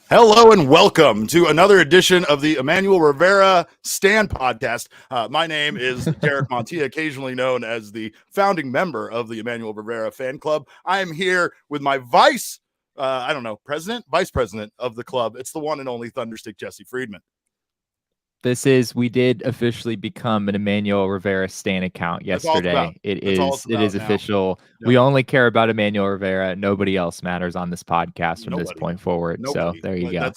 Hello and welcome to another edition of the Emmanuel Rivera Stand Podcast. My name is Derek Montia, occasionally known as the founding member of the Emmanuel Rivera fan club. I am here with my vice president of the club. It's the one and only Thunderstick Jesse Friedman. We did officially become an Emmanuel Rivera Stan account yesterday. It is official. Yep. We only care about Emmanuel Rivera. Nobody else matters on this podcast from this point forward. So there you go.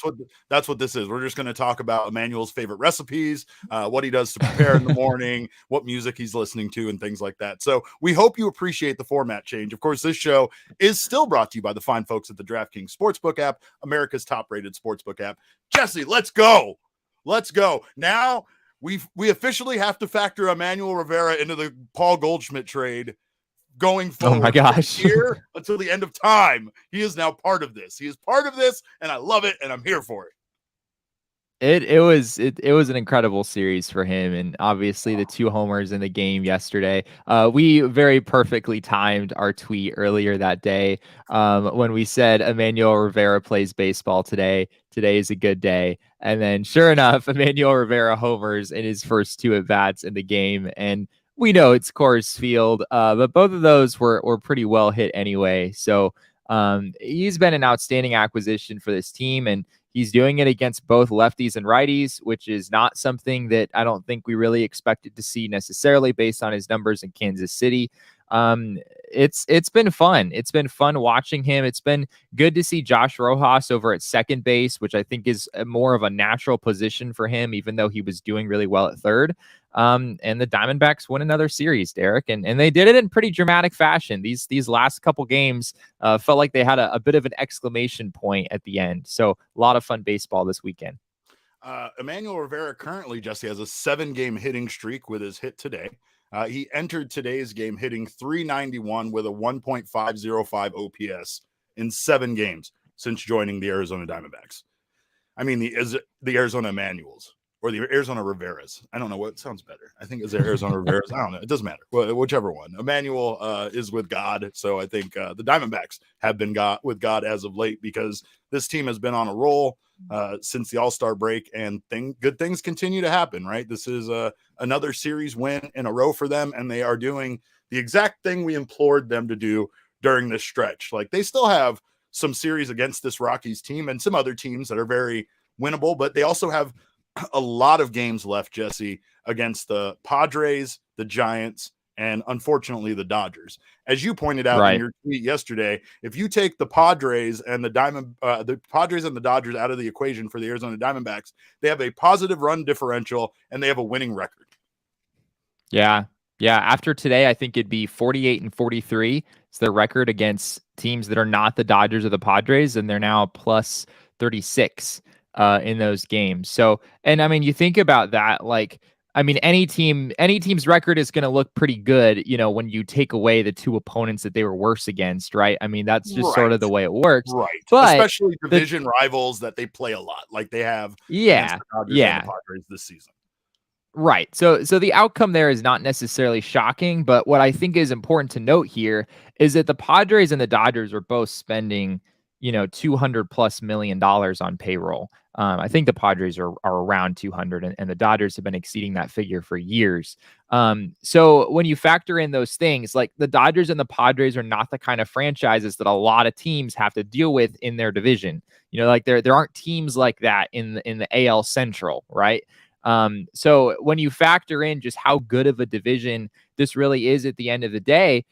That's what this is. We're just going to talk about Emmanuel's favorite recipes, what he does to prepare in the morning, what music he's listening to, and things like that. So we hope you appreciate the format change. Of course, this show is still brought to you by the fine folks at the DraftKings Sportsbook app, America's top-rated sportsbook app. Jesse, let's go. Let's go. Now we officially have to factor Emmanuel Rivera into the Paul Goldschmidt trade going forward. Oh my gosh. Here until the end of time. He is now part of this. He is part of this, and I love it, and I'm here for it. It was an incredible series for him, and obviously the 2 homers in the game yesterday. We very perfectly timed our tweet earlier that day when we said Emmanuel Rivera plays baseball today. Today is a good day, and then sure enough, Emmanuel Rivera homers in his first 2 at bats in the game, and we know it's Coors Field, but both of those were pretty well hit anyway. So he's been an outstanding acquisition for this team, and he's doing it against both lefties and righties, which is not something that I don't think we really expected to see necessarily based on his numbers in Kansas City. It's been fun. It's been fun watching him. It's been good to see Josh Rojas over at second base, which I think is more of a natural position for him, even though he was doing really well at third. And the Diamondbacks win another series, Derek, and they did it in pretty dramatic fashion. These last couple games felt like they had a bit of an exclamation point at the end. So a lot of fun baseball this weekend. Emmanuel Rivera currently, Jesse, has a 7-game hitting streak with his hit today. He entered today's game hitting .391 with a 1.505 OPS in 7 games since joining the Arizona Diamondbacks. I mean, the Arizona Emmanuels or the Arizona Riveras. I don't know what sounds better. I think it's the Arizona Riveras. I don't know. It doesn't matter. Whichever one. Emmanuel is with God. So I think the Diamondbacks have been with God as of late because this team has been on a roll since the All-Star break, and good things continue to happen, right? This is another series win in a row for them, and they are doing the exact thing we implored them to do during this stretch. Like, they still have some series against this Rockies team and some other teams that are very winnable, but they also have a lot of games left, Jesse, against the Padres, the Giants, and unfortunately the Dodgers. As you pointed out in your tweet yesterday, if you take the Padres and the Dodgers out of the equation for the Arizona Diamondbacks, they have a positive run differential and they have a winning record. Yeah. After today, I think it'd be 48-43. It's their record against teams that are not the Dodgers or the Padres, and they're now plus 36 in those games. So, and I mean, you think about that, like, I mean, any team's record is going to look pretty good, when you take away the 2 opponents that they were worse against, right? I mean, that's just sort of the way it works. Right. But especially division rivals that they play a lot, like they have against the Dodgers and the Padres this season. Right. So the outcome there is not necessarily shocking, but what I think is important to note here is that the Padres and the Dodgers are both spending, $200+ million on payroll. I think the Padres are around 200, and the Dodgers have been exceeding that figure for years. So when you factor in those things, like the Dodgers and the Padres are not the kind of franchises that a lot of teams have to deal with in their division. Like there aren't teams like that in the AL Central, right? So when you factor in just how good of a division this really is at the end of the day,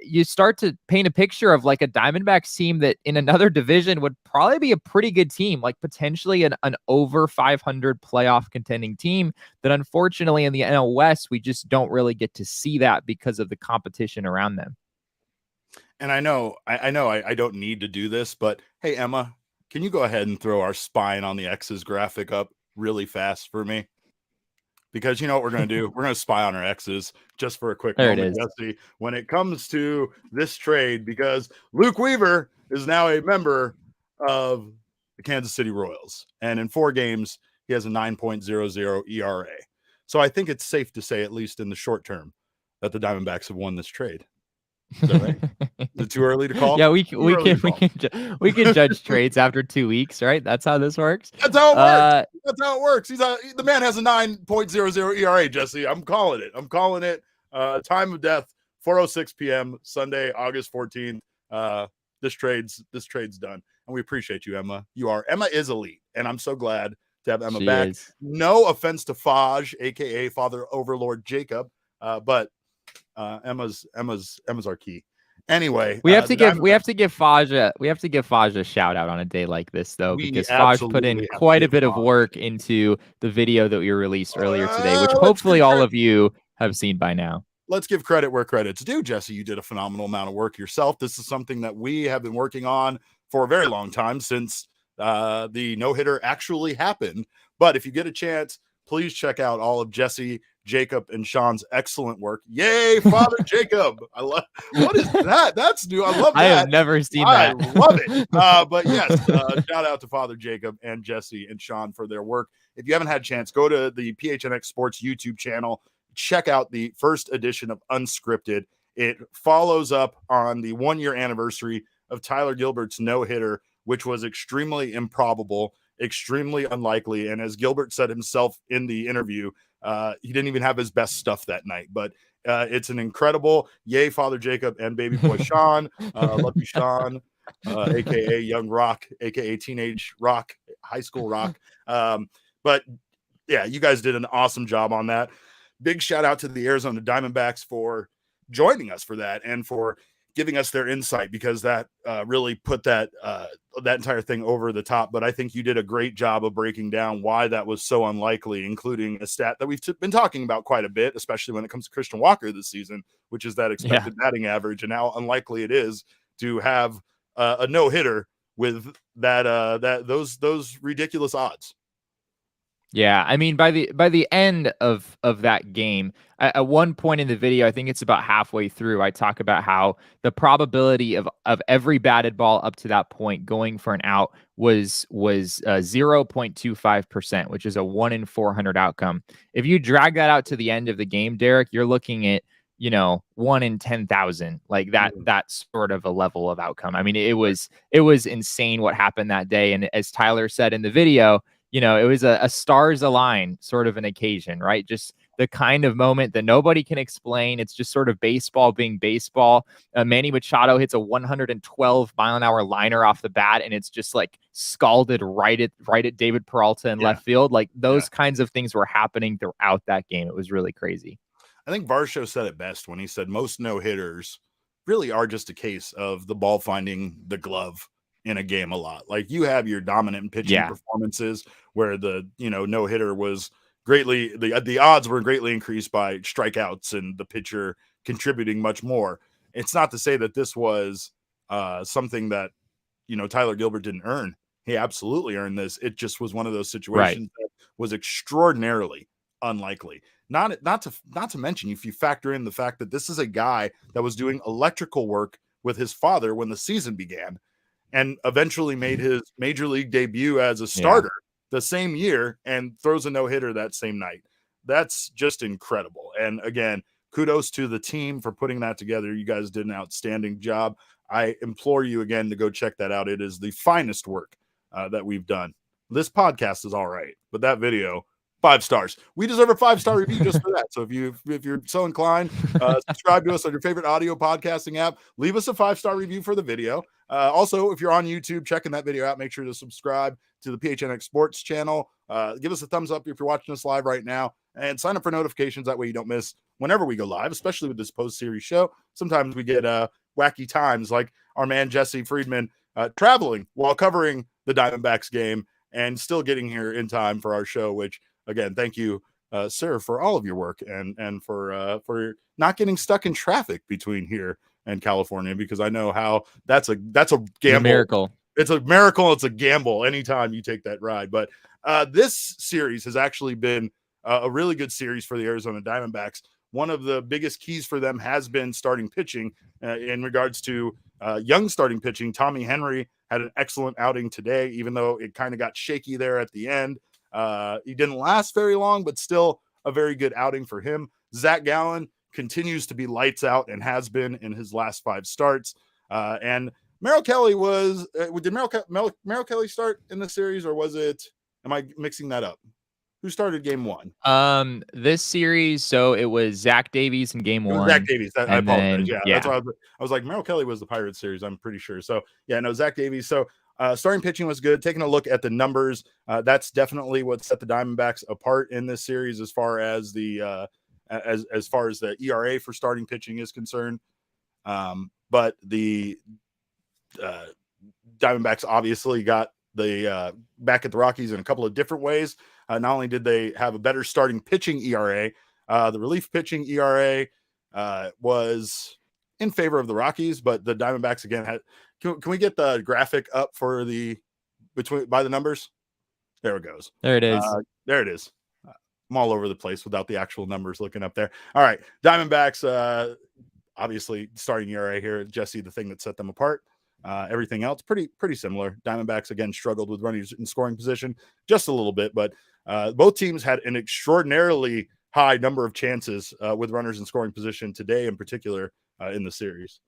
you start to paint a picture of like a Diamondbacks team that in another division would probably be a pretty good team, like potentially an over 500 playoff contending team that unfortunately in the NL West, we just don't really get to see that because of the competition around them. And I know I don't need to do this, but hey, Emma, can you go ahead and throw our spine on the X's graphic up really fast for me? Because you know what we're going to do? We're going to spy on our exes just for a quick moment, Jesse, when it comes to this trade, because Luke Weaver is now a member of the Kansas City Royals. And in 4 games, he has a 9.00 ERA. So I think it's safe to say, at least in the short term, that the Diamondbacks have won this trade. Is that right? Is it too early to call? Yeah, Too early to call. we can judge trades after 2 weeks, right? That's how this works. That's how it works. That's how it works. The man has a 9.00 ERA, Jesse. I'm calling it. Time of death, 4:06 p.m. Sunday, August 14th. This trade's done. And we appreciate you, Emma. Emma is elite, and I'm so glad to have Emma She back. is. No offense to Faj, aka Father Overlord Jacob, but Emma's our key. Anyway, we have to give Faj a shout out on a day like this, though, we because Faj put in absolutely have to quite a give bit of Faj. work into the video that we released earlier today, which Let's hopefully all of you have seen by now. Let's give credit where credit's due. Jesse, you did a phenomenal amount of work yourself. This is something that we have been working on for a very long time, since the no-hitter actually happened. But if you get a chance, please check out all of Jesse, Jacob, and Sean's excellent work. Yay, Father Jacob! I love. What is that? That's new. I love that. I have never seen that. I love it. But yes, shout out to Father Jacob and Jesse and Sean for their work. If you haven't had a chance, go to the PHNX Sports YouTube channel. Check out the first edition of Unscripted. It follows up on the 1-year anniversary of Tyler Gilbert's no-hitter, which was extremely improbable, extremely unlikely. And as Gilbert said himself in the interview, he didn't even have his best stuff that night. But it's an incredible yay, Father Jacob and baby boy Sean. Love you, Sean, a.k.a. Young Rock, a.k.a. Teenage Rock, High School Rock. But yeah, you guys did an awesome job on that. Big shout out to the Arizona Diamondbacks for joining us for that and for giving us their insight, because that really put that entire thing over the top. But I think you did a great job of breaking down why that was so unlikely, including a stat that we've been talking about quite a bit, especially when it comes to Christian Walker this season, which is that expected batting average, and how unlikely it is to have a no-hitter with those ridiculous odds. Yeah, I mean, by the end of that game, at one point in the video, I think it's about halfway through, I talk about how the probability of every batted ball up to that point going for an out was 0.25%, which is a 1 in 400 outcome. If you drag that out to the end of the game, Derek, you're looking at 1 in 10,000, like that sort of a level of outcome. I mean, it was insane what happened that day, and as Tyler said in the video, it was a stars align sort of an occasion, right? Just the kind of moment that nobody can explain. It's just sort of baseball being baseball. Manny Machado hits a 112-mile-an-hour liner off the bat, and it's just like scalded right at David Peralta in left field. Like those kinds of things were happening throughout that game. It was really crazy. I think Varsho said it best when he said most no-hitters really are just a case of the ball finding the glove in a game a lot. Like you have your dominant pitching performances where the no-hitter was greatly the odds were greatly increased by strikeouts and the pitcher contributing much more. It's not to say that this was something that Tyler Gilbert didn't earn. He absolutely earned this. It just was one of those situations that was extraordinarily unlikely. Not to mention, if you factor in the fact that this is a guy that was doing electrical work with his father when the season began, and eventually made his major league debut as a starter the same year and throws a no-hitter that same night. That's just incredible. And again, kudos to the team for putting that together. You guys did an outstanding job. I implore you again to go check that out. It is the finest work that we've done. This podcast is all right, but that video, 5 stars. We deserve a 5-star review just for that. So if you're so inclined, subscribe to us on your favorite audio podcasting app. Leave us a 5-star review for the video. Also, if you're on YouTube checking that video out, make sure to subscribe to the PHNX Sports channel. Give us a thumbs up if you're watching us live right now, and sign up for notifications. That way you don't miss whenever we go live, especially with this post-series show. Sometimes we get wacky times, like our man Jesse Friedman traveling while covering the Diamondbacks game and still getting here in time for our show, which, again, thank you, sir, for all of your work and for not getting stuck in traffic between here and California, because I know how that's a gamble. A miracle. It's a miracle. It's a gamble anytime you take that ride. But this series has actually been a really good series for the Arizona Diamondbacks. One of the biggest keys for them has been starting pitching. In regards to young starting pitching, Tommy Henry had an excellent outing today, even though it kind of got shaky there at the end. He didn't last very long, but still a very good outing for him. Zach Gallen continues to be lights out and has been in his last 5 starts. And Merrill Kelly was did Merrill Kelly start in the series, or was it? Am I mixing that up? Who started game 1? This series, so it was Zach Davies in game It was Zach 1. Davies. I And apologize. then, Yeah, that's why I was like, Merrill Kelly was the Pirates series, I'm pretty sure. So yeah, no, Zach Davies. So starting pitching was good. Taking a look at the numbers, that's definitely what set the Diamondbacks apart in this series as far as the as far as the ERA for starting pitching is concerned. But the Diamondbacks obviously got the back at the Rockies in a couple of different ways. Not only did they have a better starting pitching ERA, the relief pitching ERA was in favor of the Rockies, but the Diamondbacks again had. Can we get the graphic up for the by the numbers? There it goes. there it is. There it is. I'm all over the place without the actual numbers looking up there. All right, Diamondbacks. Obviously, starting ERA here, Jesse, the thing that set them apart. Everything else pretty similar. Diamondbacks again struggled with runners in scoring position just a little bit, but both teams had an extraordinarily high number of chances with runners in scoring position today, in particular in the series.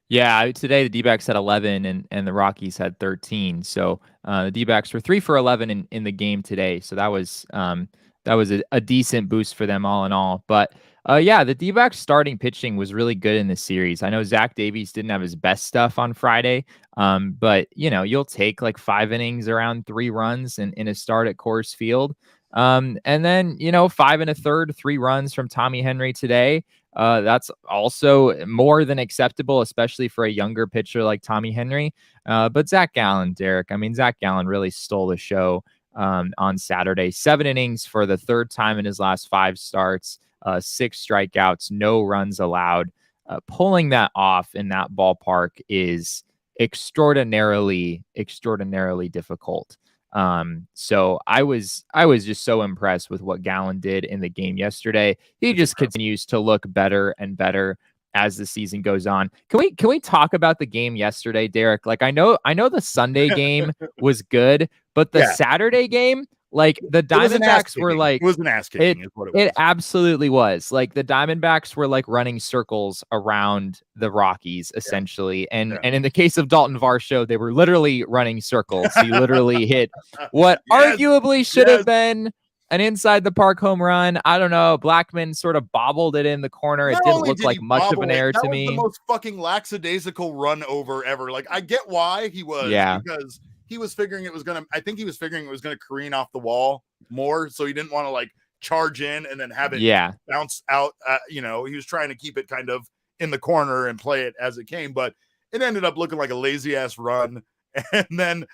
Yeah, today the D-backs had 11 and the Rockies had 13. So the D-backs were 3 for 11 in the game today. So that was a decent boost for them all in all. But yeah, the D-backs starting pitching was really good in this series. I know Zach Davies didn't have his best stuff on Friday, but you'll take like 5 innings, around 3 runs in a start at Coors Field. And then 5 1/3, 3 runs from Tommy Henry today. That's also more than acceptable, especially for a younger pitcher like Tommy Henry. But Zach Gallen, Derek, I mean, Zach Gallen really stole the show on Saturday. 7 innings for the 3rd time in his last 5 starts, 6 strikeouts, no runs allowed. Pulling that off in that ballpark is extraordinarily difficult. So I was just so impressed with what Gallen did in the game yesterday. He just continues to look better and better as the season goes on. Can we talk about the game yesterday, Derek? Like I know the Sunday game was good, but the Saturday game, like the Diamondbacks were like, it was an ass kicking, is what it was. It absolutely was. Like the Diamondbacks were like running circles around the Rockies essentially. And in the case of Dalton Varsho, they were literally running circles. He literally hit what arguably should have been an inside the park home run. I don't know. Blackman sort of bobbled it in the corner. It didn't look like much of an error to me. That was the most fucking lackadaisical run over ever. Like I get why he was, because he was figuring it was going to careen off the wall more. So he didn't want to like charge in and then have it bounce out. He was trying to keep it kind of in the corner and play it as it came, but it ended up looking like a lazy ass run. And then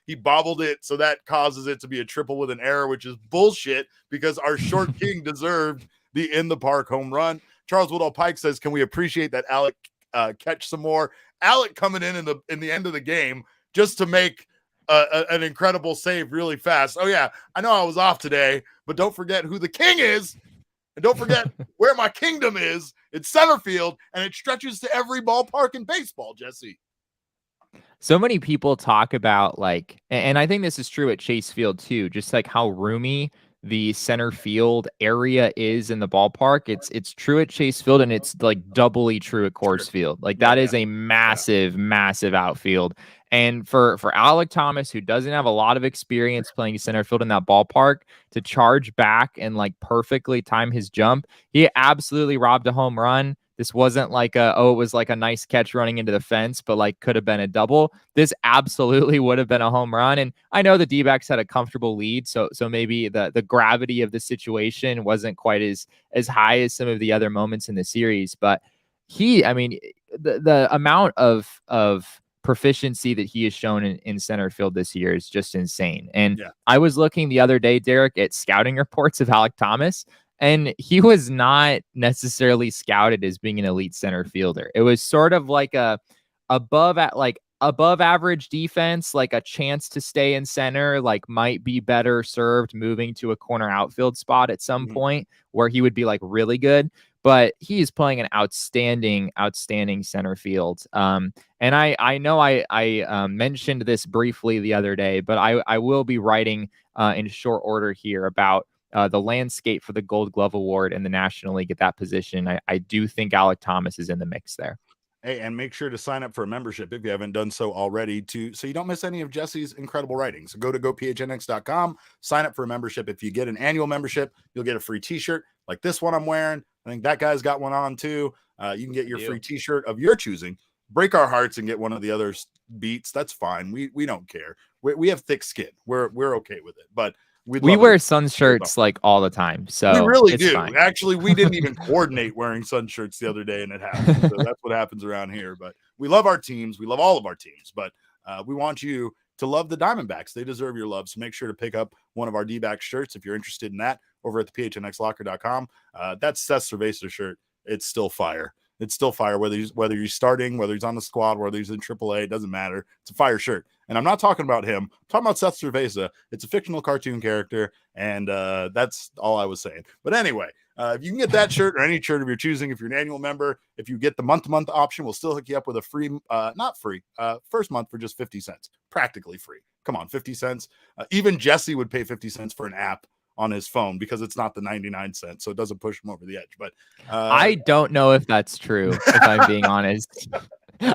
he bobbled it. So that causes it to be a triple with an error, which is bullshit because our short king deserved the in the park home run. Charles Woodall Pike says, can we appreciate that Alec catch some more? Alec coming in the end of the game just to make an incredible save really fast. Oh, yeah, I know I was off today, but don't forget who the king is. And don't forget where my kingdom is. It's center field, and it stretches to every ballpark in baseball, Jesse. So many people talk about like, and I think this is true at Chase Field too, just like how roomy the center field area is in the ballpark. It's true at Chase Field, and it's like doubly true at Coors Field. Like that is a massive outfield. And for Alec Thomas, who doesn't have a lot of experience playing center field in that ballpark, to charge back and like perfectly time his jump, he absolutely robbed a home run. This wasn't like it was like a nice catch running into the fence, but like could have been a double. This absolutely would have been a home run. And I know the D-backs had a comfortable lead, so maybe the gravity of the situation wasn't quite as high as some of the other moments in the series. But the amount of proficiency that he has shown in center field this year is just insane. And I was looking the other day, Derek, at scouting reports of Alec Thomas, and he was not necessarily scouted as being an elite center fielder. It was sort of like a above average defense, like a chance to stay in center, like might be better served moving to a corner outfield spot at some point where he would be like really good. But he is playing an outstanding center field. And I know I mentioned this briefly the other day, but I will be writing in short order here about the landscape for the Gold Glove Award in the National League at that position, I do think Alek Thomas is in the mix there. Hey, and make sure to sign up for a membership if you haven't done so already, so you don't miss any of Jesse's incredible writing. So go to gophnx.com, sign up for a membership. If you get an annual membership, you'll get a free t-shirt like this one I'm wearing. I think that guy's got one on too. You can get your free t-shirt of your choosing. Break our hearts and get one of the other beats. That's fine. We don't care. We have thick skin. We're okay with it. But we wear sun shirts like all the time, so we really do. Fine. Actually, we didn't even coordinate wearing sun shirts the other day, and it happened. So that's what happens around here. But we love our teams. We love all of our teams. But we want you to love the Diamondbacks. They deserve your love. So make sure to pick up one of our D-back shirts if you're interested in that over at the PHNXLocker.com. That's Seth Cerveza's shirt. It's still fire. It's still fire, whether he's starting, whether he's on the squad, whether he's in AAA, it doesn't matter. It's a fire shirt. And I'm not talking about him. I'm talking about Seth Cerveza. It's a fictional cartoon character, and that's all I was saying. But anyway, if you can get that shirt or any shirt of your choosing, if you're an annual member, if you get the month-to-month option, we'll still hook you up with a free, not free, first month for just 50 cents. Practically free. Come on, 50 cents. Even Jesse would pay 50 cents for an app on his phone because it's not the 99 cents, so it doesn't push him over the edge. But I don't know if that's true, if I'm being honest.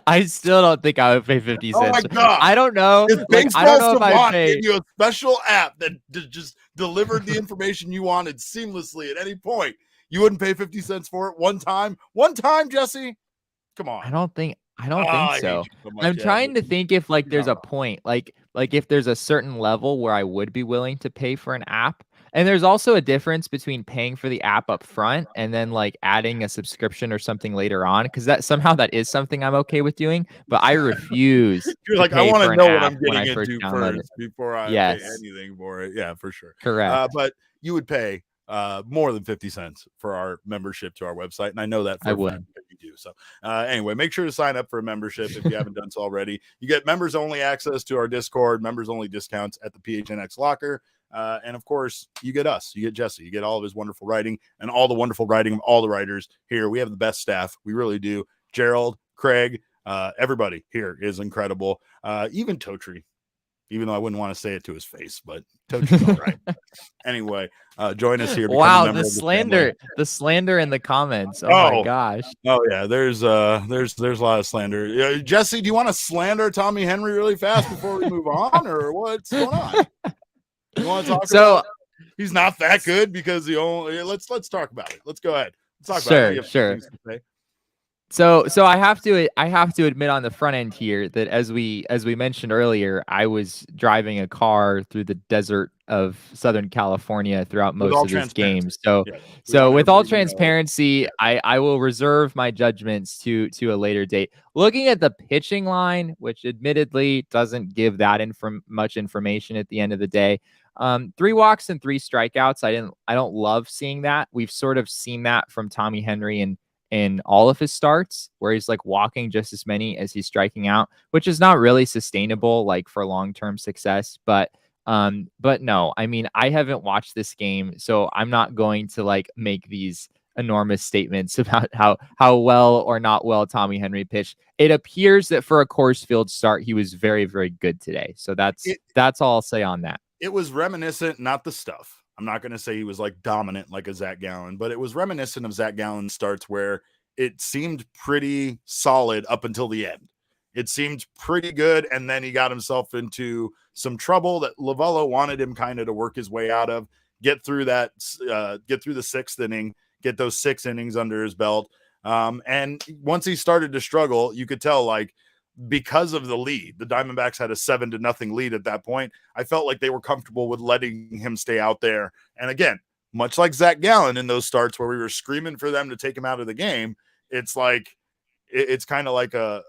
I still don't think I would pay 50 cents. Oh my God. I don't know. I don't know if I pay you a special app that just delivered the information you wanted seamlessly at any point. You wouldn't pay 50 cents for it one time, Jesse. Come on. I don't think so. I'm trying to think if there's a point, like if there's a certain level where I would be willing to pay for an app. And there's also a difference between paying for the app up front and then adding a subscription or something later on, because that is something I'm okay with doing. But I refuse. You're like, I want to know what I'm getting into first before I pay anything for it. Yeah, for sure. Correct. But you would pay more than 50 cents for our membership to our website, and I know that for a fact that you do. So anyway, make sure to sign up for a membership if you haven't done so already. You get members only access to our Discord, members only discounts at the PHNX Locker. And of course, you get us, you get Jesse, you get all of his wonderful writing and all the wonderful writing of all the writers here. We have the best staff. We really do. Gerald, Craig, everybody here is incredible. Even Totri, even though I wouldn't want to say it to his face, but Totri's all right. Anyway, join us here. Wow, the slander in the comments. Oh my gosh. Oh yeah, there's a lot of slander. Jesse, do you want to slander Tommy Henry really fast before we move on, or what's going on? You want to talk about he's not that good because let's talk about it. Let's go ahead. Let's talk about it. Sure. So I have to admit on the front end here that as we mentioned earlier, I was driving a car through the desert of Southern California throughout most of this game. So with all transparency, I will reserve my judgments to a later date. Looking at the pitching line, which admittedly doesn't give that much information at the end of the day. 3 walks and 3 strikeouts. I don't love seeing that. We've sort of seen that from Tommy Henry in all of his starts, where he's walking just as many as he's striking out, which is not really sustainable for long-term success. But no, I mean, I haven't watched this game, so I'm not going to make these enormous statements about how well or not well Tommy Henry pitched. It appears that for a Coors Field start, he was very, very good today. So that's all I'll say on that. It was reminiscent, not the stuff. I'm not going to say he was dominant like a Zach Gallen, but it was reminiscent of Zach Gallen's starts where it seemed pretty solid up until the end. It seemed pretty good, and then he got himself into some trouble that Lovello wanted him kind of to work his way out of, get through the 6th inning, get those 6 innings under his belt. And once he started to struggle, you could tell because of the lead, the Diamondbacks had a 7-0 lead at that point. I felt like they were comfortable with letting him stay out there. And again, much like Zach Gallen in those starts where we were screaming for them to take him out of the game, it's it's kind of like a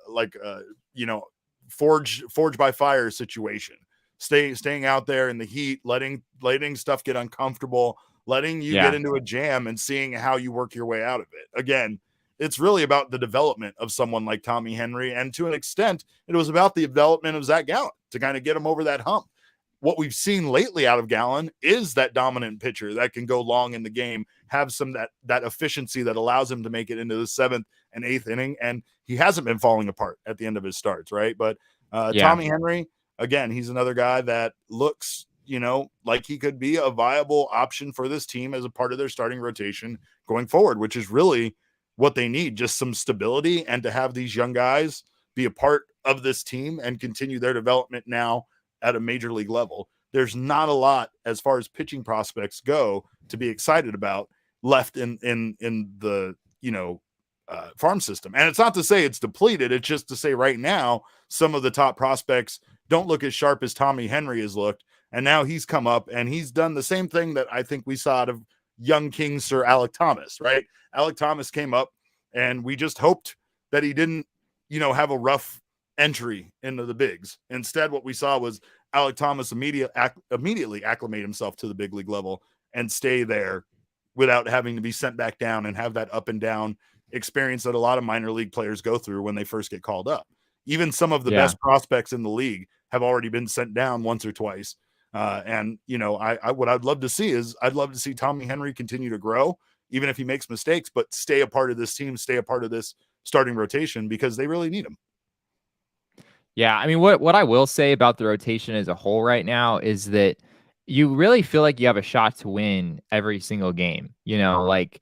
forge by fire situation. Staying out there in the heat, letting stuff get uncomfortable, letting you get into a jam and seeing how you work your way out of it. Again, it's really about the development of someone like Tommy Henry. And to an extent, it was about the development of Zach Gallen to kind of get him over that hump. What we've seen lately out of Gallen is that dominant pitcher that can go long in the game, have some that efficiency that allows him to make it into the 7th and 8th inning. And he hasn't been falling apart at the end of his starts, right? But Tommy Henry, again, he's another guy that looks like he could be a viable option for this team as a part of their starting rotation going forward, which is really what they need, just some stability and to have these young guys be a part of this team and continue their development now at a major league level. There's not a lot as far as pitching prospects go to be excited about left in the, farm system. And it's not to say it's depleted. It's just to say right now, some of the top prospects don't look as sharp as Tommy Henry has looked. And now he's come up and he's done the same thing that I think we saw out of young King Sir Alec Thomas, right? Alec Thomas came up and we just hoped that he didn't, have a rough entry into the bigs. Instead, what we saw was Alec Thomas immediately acclimate himself to the big league level and stay there without having to be sent back down and have that up and down experience that a lot of minor league players go through when they first get called up. Even some of the best prospects in the league have already been sent down once or twice. And what I'd love to see is I'd love to see Tommy Henry continue to grow, even if he makes mistakes, but stay a part of this team, stay a part of this starting rotation because they really need him. Yeah, I mean, what I will say about the rotation as a whole right now is that you really feel like you have a shot to win every single game. Like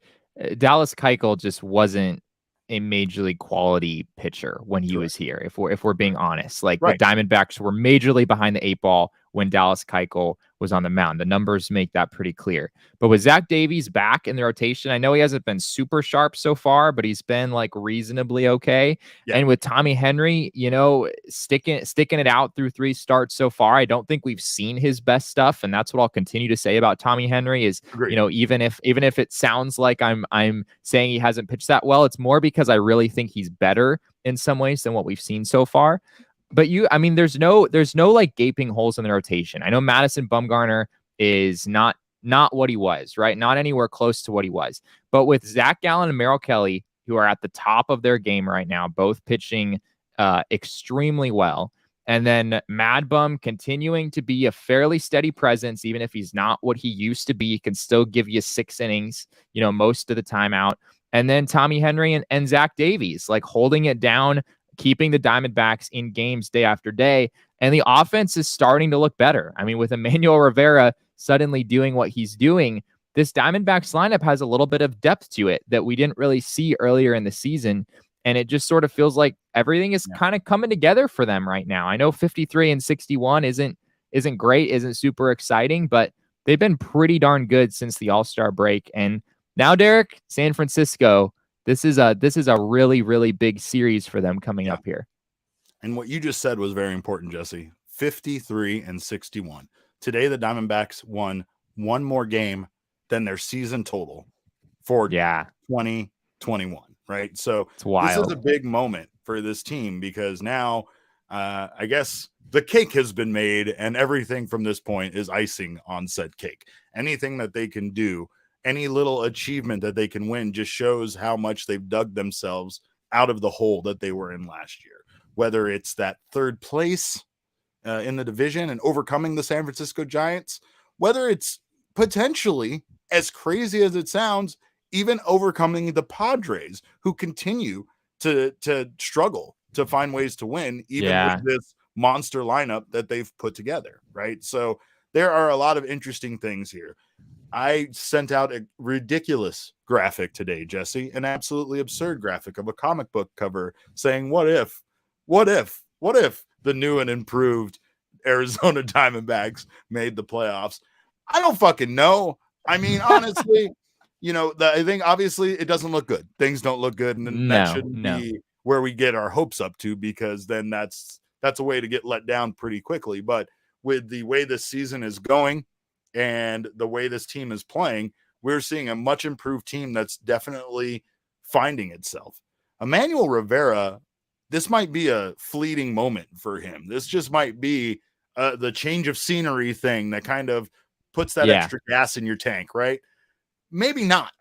Dallas Keuchel just wasn't a major league quality pitcher when he was here. If we're being honest, like the Diamondbacks were majorly behind the 8-ball when Dallas Keuchel was on the mound. The numbers make that pretty clear. But with Zach Davies back in the rotation, I know he hasn't been super sharp so far, but he's been like reasonably okay. Yeah. And with Tommy Henry, sticking it out through 3 starts so far, I don't think we've seen his best stuff, and that's what I'll continue to say about Tommy Henry is, even if it sounds like I'm saying he hasn't pitched that well, it's more because I really think he's better in some ways than what we've seen so far. But there's no like gaping holes in the rotation. I know Madison Bumgarner is not what he was, right? Not anywhere close to what he was. But with Zach Gallen and Merrill Kelly, who are at the top of their game right now, both pitching extremely well, and then Mad Bum continuing to be a fairly steady presence, even if he's not what he used to be, he can still give you 6 innings, most of the time out. And then Tommy Henry and Zach Davies, like holding it down, keeping the Diamondbacks in games day after day. And the offense is starting to look better. I mean, with Emmanuel Rivera suddenly doing what he's doing, this Diamondbacks lineup has a little bit of depth to it that we didn't really see earlier in the season. And it just sort of feels like everything is kind of coming together for them right now. I know 53-61 isn't great, isn't super exciting, but they've been pretty darn good since the All-Star break. And now, Derek, San Francisco, this is a really, really big series for them coming up here. And what you just said was very important, Jesse. 53-61. Today, the Diamondbacks won one more game than their season total for 2021, right? So this is a big moment for this team because now I guess the cake has been made and everything from this point is icing on said cake. Anything that they can do, any little achievement that they can win just shows how much they've dug themselves out of the hole that they were in last year. Whether it's that 3rd place in the division and overcoming the San Francisco Giants, whether it's potentially, as crazy as it sounds, even overcoming the Padres, who continue to struggle to find ways to win, even with this monster lineup that they've put together, right? So there are a lot of interesting things here. I sent out a ridiculous graphic today, Jesse, an absolutely absurd graphic of a comic book cover saying, what if the new and improved Arizona Diamondbacks made the playoffs? I don't fucking know. I mean, honestly, I think obviously it doesn't look good. Things don't look good. And that shouldn't be where we get our hopes up to, because then that's a way to get let down pretty quickly. But with the way this season is going, and the way this team is playing, we're seeing a much improved team that's definitely finding itself. Emmanuel Rivera, this might be a fleeting moment for him. This just might be the change of scenery thing that kind of puts that extra gas in your tank, right? Maybe not.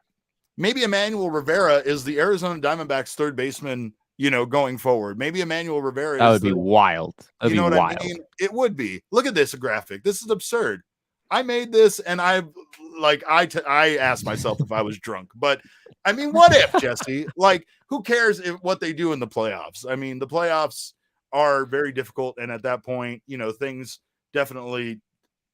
Maybe Emmanuel Rivera is the Arizona Diamondbacks 3rd baseman, going forward. Maybe Emmanuel Rivera that would be wild. You know what I mean? It would be. Look at this graphic. This is absurd. I made this and I asked myself if I was drunk, but I mean, what if, Jesse? Like, who cares what they do in the playoffs? I mean, the playoffs are very difficult. And at that point, things definitely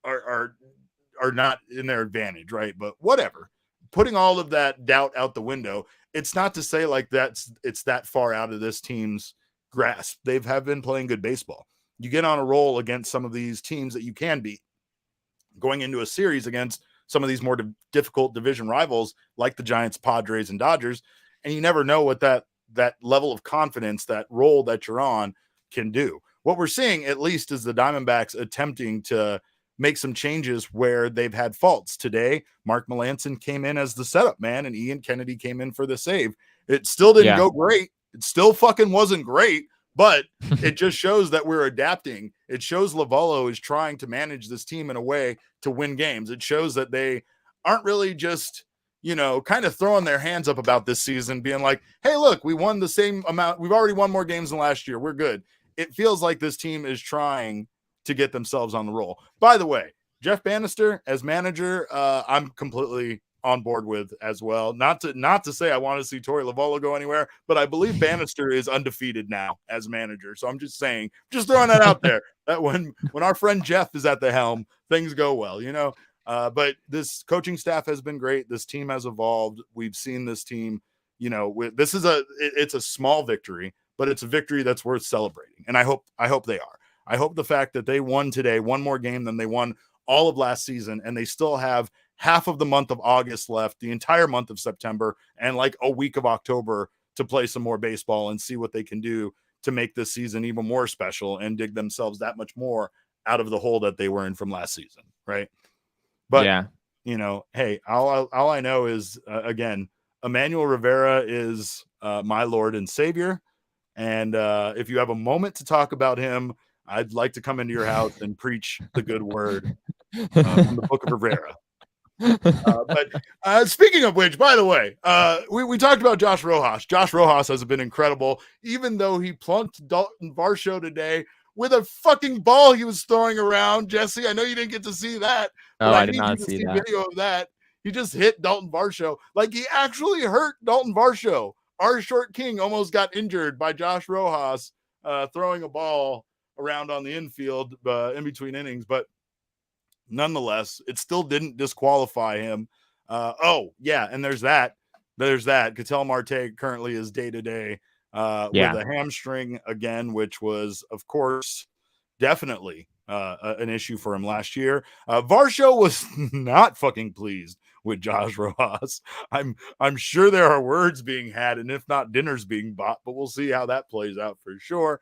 are not in their advantage, right? But whatever. Putting all of that doubt out the window, it's not to say like it's that far out of this team's grasp. They have been playing good baseball. You get on a roll against some of these teams that you can beat, going into a series against some of these more difficult division rivals like the Giants, Padres, and Dodgers, and you never know what that level of confidence, that role that you're on, can do. What we're seeing, at least, is the Diamondbacks attempting to make some changes where they've had faults. Today, Mark Melancon came in as the setup man, and Ian Kennedy came in for the save. It still didn't go great. It still fucking wasn't great, but it just shows that we're adapting. It shows Lovello is trying to manage this team in a way to win games. It shows that they aren't really just, kind of throwing their hands up about this season, being like, hey, look, we won the same amount. We've already won more games than last year. We're good. It feels like this team is trying to get themselves on the roll. By the way, Jeff Bannister as manager, I'm completely on board with as well. Not to say I want to see Torey Lovello go anywhere, but I believe Bannister is undefeated now as manager. So I'm just saying, just throwing that out there, that when our friend Jeff is at the helm, things go well, but this coaching staff has been great. This team has evolved. We've seen this team, it's a small victory, but it's a victory that's worth celebrating. And I hope they are. I hope the fact that they won today, one more game than they won all of last season, and they still have half of the month of August left, the entire month of September, and like a week of October to play some more baseball and see what they can do to make this season even more special and dig themselves that much more out of the hole that they were in from last season, right? But, hey, all I know is, again, Emmanuel Rivera is my Lord and Savior. And if you have a moment to talk about him, I'd like to come into your house and preach the good word from the book of Rivera. But speaking of which, by the way, we talked about Josh Rojas. Josh Rojas has been incredible, even though he plunked Dalton Varsho today with a fucking ball he was throwing around. Jesse, I know you didn't get to see that. Oh, I did not see that. Video of that. He just hit Dalton Varsho. Like, he actually hurt Dalton Varsho. Our short king almost got injured by Josh Rojas throwing a ball around on the infield in between innings, but nonetheless, it still didn't disqualify him. And there's that. Ketel Marte currently is day-to-day with a hamstring again, which was, of course, definitely an issue for him last year. Varsho was not fucking pleased with Josh Rojas. I'm sure there are words being had, and if not, dinners being bought, but we'll see how that plays out for sure.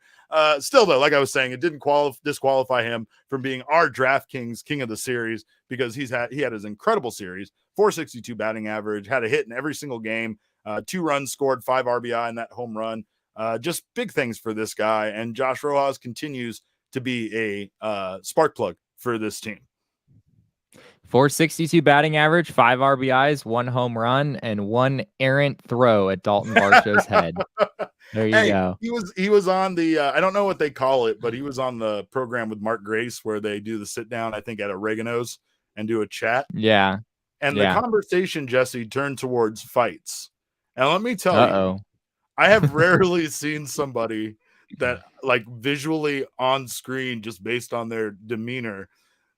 Still, though, like I was saying, it didn't disqualify him from being our DraftKings king of the series, because he had his incredible series, 462 batting average, had a hit in every single game, 2 runs scored, 5 RBI in that home run. Just big things for this guy, and Josh Rojas continues to be a spark plug for this team. 462 batting average, 5 RBIs, 1 home run, and 1 errant throw at Dalton Varsho's head. There you go. He was on the I don't know what they call it, but he was on the program with Mark Grace where they do the sit down, I think, at Oregano's and do a chat. Yeah. And the conversation, Jesse, turned towards fights. And let me tell you, I have rarely seen somebody that, like, visually on screen, just based on their demeanor,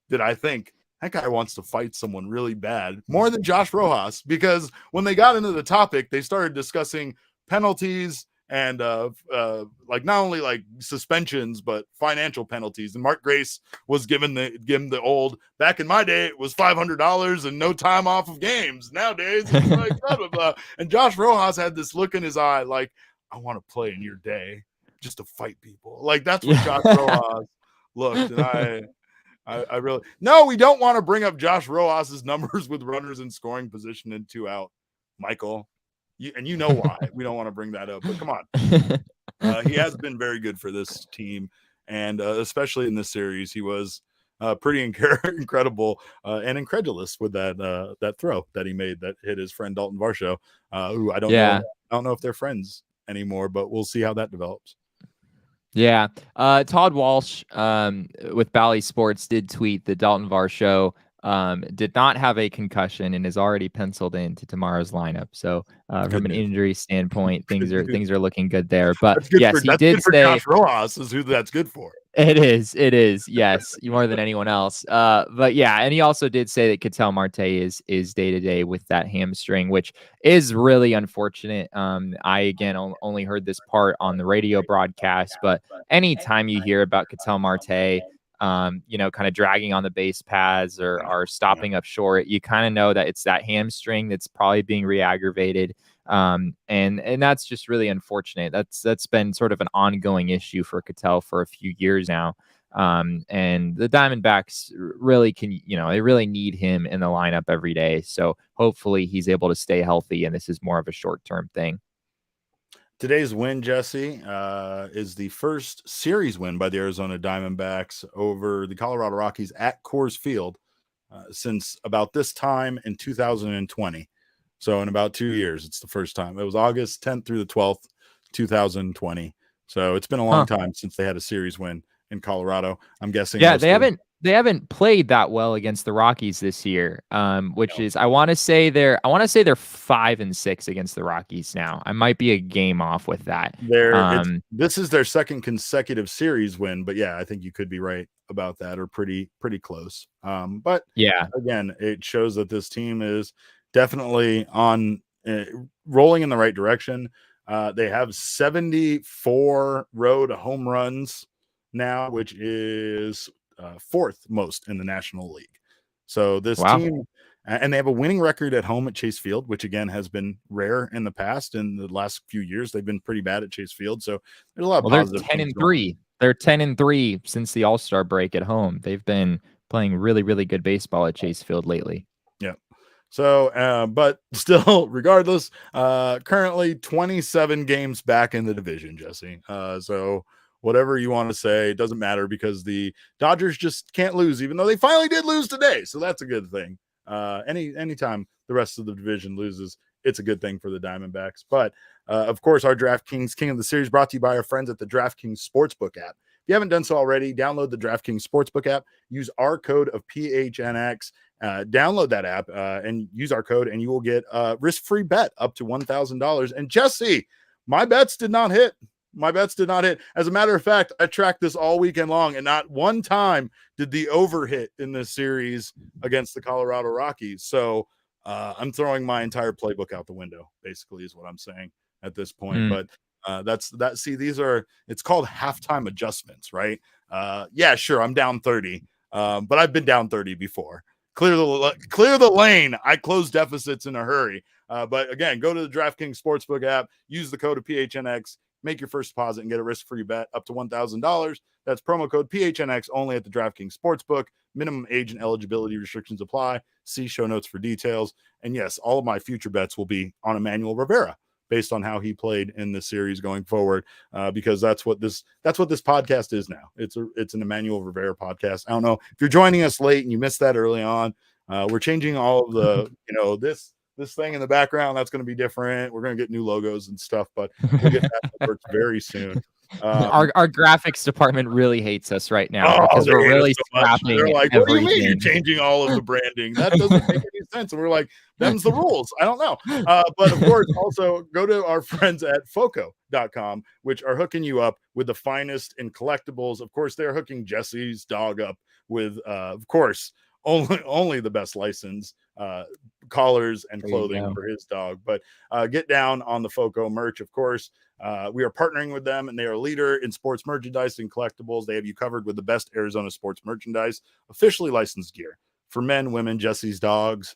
that I think that guy wants to fight someone really bad, more than Josh Rojas, because when they got into the topic, they started discussing penalties and like not only like suspensions, but financial penalties. And Mark Grace was given the old, back in my day, it was $500 and no time off of games. Nowadays, it's like blah, blah, blah. And Josh Rojas had this look in his eye, like, I want to play in your day just to fight people. Like, that's what Josh Rojas looked. And I really, no, we don't want to bring up Josh Rojas's numbers with runners in scoring position and 2 out, Michael. You know why we don't want to bring that up, but come on. He has been very good for this team, and especially in this series, he was pretty incredible and incredulous with that throw that he made that hit his friend Dalton Varsho, who I don't know if they're friends anymore, but we'll see how that develops. Yeah. Todd Walsh with Bally Sports did tweet that Dalton Varsho did not have a concussion and is already penciled into tomorrow's lineup. So from an injury standpoint, things are looking good there. But yes, he did say Josh Rojas is who that's good for. It is. Yes, you more than anyone else. But yeah, and he also did say that Ketel Marte is day to day with that hamstring, which is really unfortunate. I again only heard this part on the radio broadcast, but anytime you hear about Ketel Marte, kind of dragging on the base paths or stopping up short, you kind of know that it's that hamstring that's probably being re-aggravated. And that's just really unfortunate. That's been sort of an ongoing issue for Ketel for a few years now. And the Diamondbacks really they really need him in the lineup every day. So hopefully he's able to stay healthy and this is more of a short-term thing. Today's win, Jesse, is the first series win by the Arizona Diamondbacks over the Colorado Rockies at Coors Field since about this time in 2020. So in about 2 years, it's the first time. It was August 10th through the 12th, 2020. So it's been a long time since they had a series win in Colorado. I'm guessing. Yeah, they haven't played that well against the Rockies this year. Which is I want to say they're 5-6 against the Rockies now. I might be a game off with that. This is their second consecutive series win, but yeah, I think you could be right about that, or pretty close. But yeah, again, it shows that this team is definitely on rolling in the right direction. They have 74 road home runs now, which is fourth most in the National League. So this team, and they have a winning record at home at Chase Field, which again has been rare in the past. In the last few years, they've been pretty bad at Chase Field. So there's a lot of positive. They're 10-3. They're 10-3 since the All-Star break at home. They've been playing really, really good baseball at Chase Field lately. Yeah. So, but still, regardless, currently 27 games back in the division, Jesse. So whatever you want to say, it doesn't matter because the Dodgers just can't lose, even though they finally did lose today. So that's a good thing. Anytime the rest of the division loses, it's a good thing for the Diamondbacks. But of course, our DraftKings King of the Series brought to you by our friends at the DraftKings Sportsbook app. If you haven't done so already, download the DraftKings Sportsbook app, use our code of PHNX, download that app and use our code, and you will get a risk-free bet up to $1,000. And Jesse, my bets did not hit. As a matter of fact, I tracked this all weekend long, and not one time did the over hit in this series against the Colorado Rockies. So I'm throwing my entire playbook out the window, basically, is what I'm saying at this point. But it's called halftime adjustments, right? Yeah, sure, I'm down 30, but I've been down 30 before. Clear the lane. I close deficits in a hurry. But again, go to the DraftKings Sportsbook app, use the code of PHNX, make your first deposit, and get a risk-free bet up to $1,000. That's promo code PHNX only at the DraftKings Sportsbook. Minimum age and eligibility restrictions apply. See show notes for details. And yes, all of my future bets will be on Emmanuel Rivera, based on how he played in the series going forward, because that's what this podcast is now. It's an Emmanuel Rivera podcast. I don't know if you're joining us late and you missed that early on. We're changing all of the, this thing in the background. That's going to be different. We're going to get new logos and stuff, but we'll get that to work very soon. Our graphics department really hates us right now because we're really scrapping. They're like, what do you mean you're changing all of the branding? That doesn't make any sense. And we're like, them's the rules. I don't know. But of course, also go to our friends at foco.com, which are hooking you up with the finest in collectibles. Of course, they're hooking Jesse's dog up with, of course, only the best license collars and clothing for his dog. But get down on the Foco merch, of course. We are partnering with them, and they are a leader in sports merchandise and collectibles. They have you covered with the best Arizona sports merchandise, officially licensed gear for men, women, Jesse's dogs,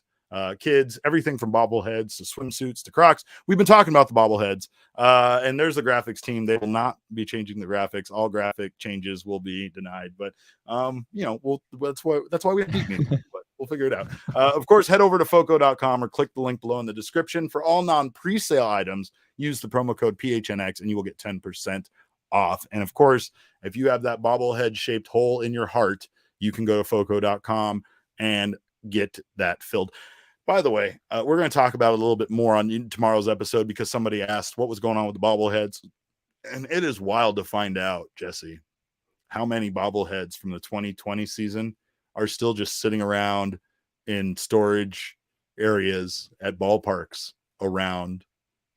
kids, everything from bobbleheads to swimsuits to Crocs. We've been talking about the bobbleheads, and there's the graphics team. They will not be changing the graphics. All graphic changes will be denied, but that's why we have deep meetings. But we'll figure it out. Of course, head over to foco.com or click the link below in the description. For all non-presale items, use the promo code PHNX and you will get 10% off. And of course, if you have that bobblehead shaped hole in your heart, you can go to foco.com and get that filled. By the way, we're going to talk about it a little bit more on tomorrow's episode because somebody asked what was going on with the bobbleheads. And it is wild to find out, Jesse, how many bobbleheads from the 2020 season are still just sitting around in storage areas at ballparks around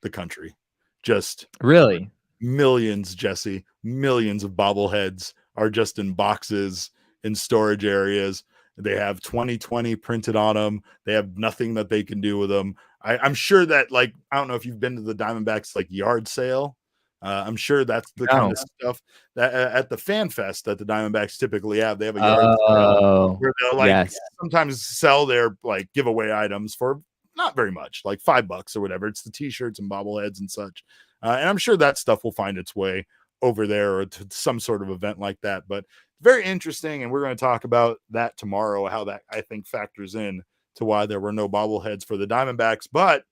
the country. Just really millions, Jesse, millions of bobbleheads are just in boxes in storage areas. They have 2020 printed on them. They have nothing that they can do with them. I'm sure that, like, I don't know if you've been to the Diamondbacks like yard sale. I'm sure that's the kind of stuff that at the Fan Fest that the Diamondbacks typically have. They have a yard sale where they'll like sometimes sell their like giveaway items for not very much, like $5 or whatever. It's the t-shirts and bobbleheads and such. And I'm sure that stuff will find its way over there or to some sort of event like that. But very interesting. And we're going to talk about that tomorrow, how that I think factors in to why there were no bobbleheads for the Diamondbacks, but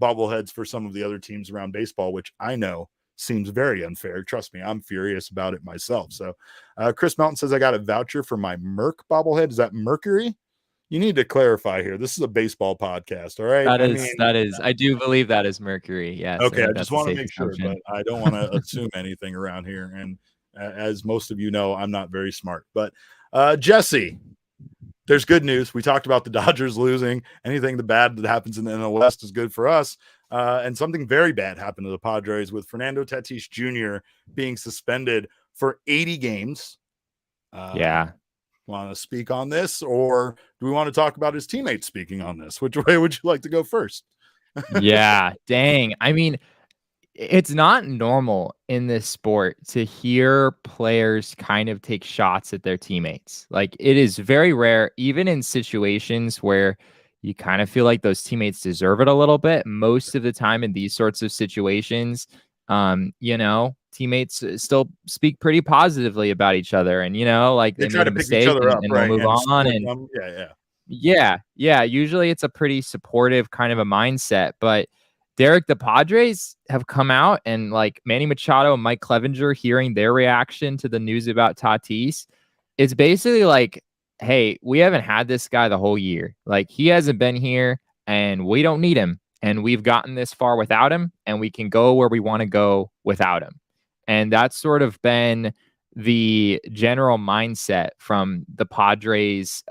bobbleheads for some of the other teams around baseball, which I know seems very unfair. Trust me, I'm furious about it myself. So Chris Melton says, I got a voucher for my Merc bobblehead. Is that Mercury? You need to clarify here. This is a baseball podcast, all right? That is. I do believe that is Mercury. Yes. Okay, I just want to make sure, but I don't want to assume anything around here. And as most of you know, I'm not very smart. But Jesse, there's good news. We talked about the Dodgers losing. Anything the bad that happens in the NL West is good for us. And something very bad happened to the Padres with Fernando Tatis Jr. being suspended for 80 games. Want to speak on this, or do we want to talk about his teammates speaking on this? Which way would you like to go first? Yeah, dang. I mean, it's not normal in this sport to hear players kind of take shots at their teammates. Like, it is very rare, even in situations where you kind of feel like those teammates deserve it a little bit. Most of the time in these sorts of situations, teammates still speak pretty positively about each other, and like they try made to a pick mistake each other up, and right? we'll move on. And yeah, usually it's a pretty supportive kind of a mindset. But Derek, the Padres have come out, and like Manny Machado and Mike Clevenger, hearing their reaction to the news about Tatis, it's basically like, hey, we haven't had this guy the whole year. Like, he hasn't been here and we don't need him. And we've gotten this far without him, and we can go where we want to go without him. And that's sort of been the general mindset from the Padres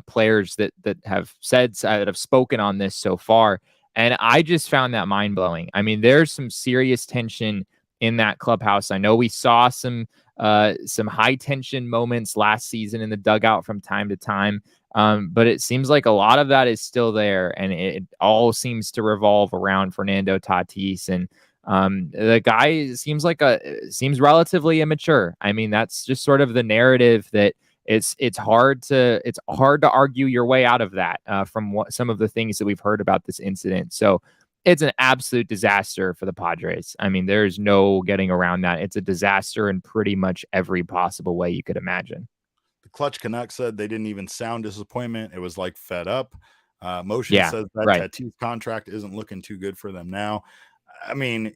players that have spoken on this so far. And I just found that mind blowing. I mean, there's some serious tension in that clubhouse. I know we saw some high tension moments last season in the dugout from time to time. But it seems like a lot of that is still there, and it all seems to revolve around Fernando Tatis. And the guy seems relatively immature. I mean, that's just sort of the narrative that it's hard to argue your way out of that from some of the things that we've heard about this incident. So it's an absolute disaster for the Padres. I mean, there's no getting around that. It's a disaster in pretty much every possible way you could imagine. The Clutch Canuck said they didn't even sound disappointment. It was like fed up. Motion says that Tatis contract isn't looking too good for them now. I mean,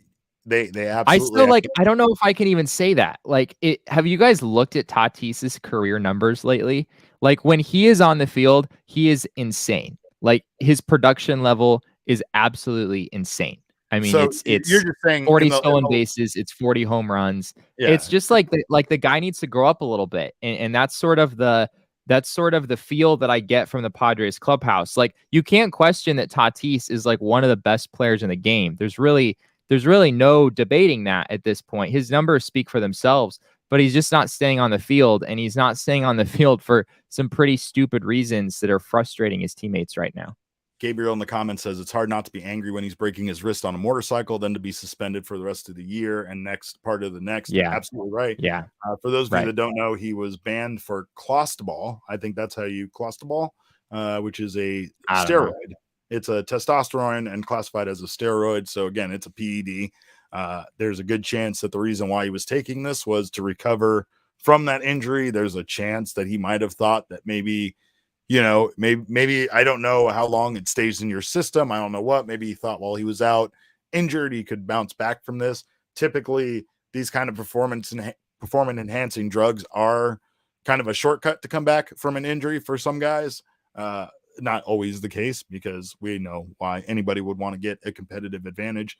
they absolutely. I don't know if I can even say that. Like, have you guys looked at Tatis's career numbers lately? Like, when he is on the field, he is insane. Like, his production level is absolutely insane. I mean, so it's you're just saying 40 stolen bases, it's 40 home runs. Yeah. It's just like the guy needs to grow up a little bit, and that's sort of the feel that I get from the Padres clubhouse. Like, you can't question that Tatis is like one of the best players in the game. There's really no debating that at this point. His numbers speak for themselves, but he's just not staying on the field, and he's not staying on the field for some pretty stupid reasons that are frustrating his teammates right now. Gabriel in the comments says it's hard not to be angry when he's breaking his wrist on a motorcycle, then to be suspended for the rest of the year and next part of the next. Yeah, absolutely right. Yeah. For those of you that don't know, he was banned for clostebol. I think that's how you clostebol, which is a steroid. It's a testosterone and classified as a steroid. So again, it's a PED. There's a good chance that the reason why he was taking this was to recover from that injury. There's a chance that he might have thought that maybe I don't know how long it stays in your system. I don't know what. Maybe he thought while he was out injured, he could bounce back from this. Typically, these kind of performance enhancing drugs are kind of a shortcut to come back from an injury for some guys. Not always the case, because we know why anybody would want to get a competitive advantage.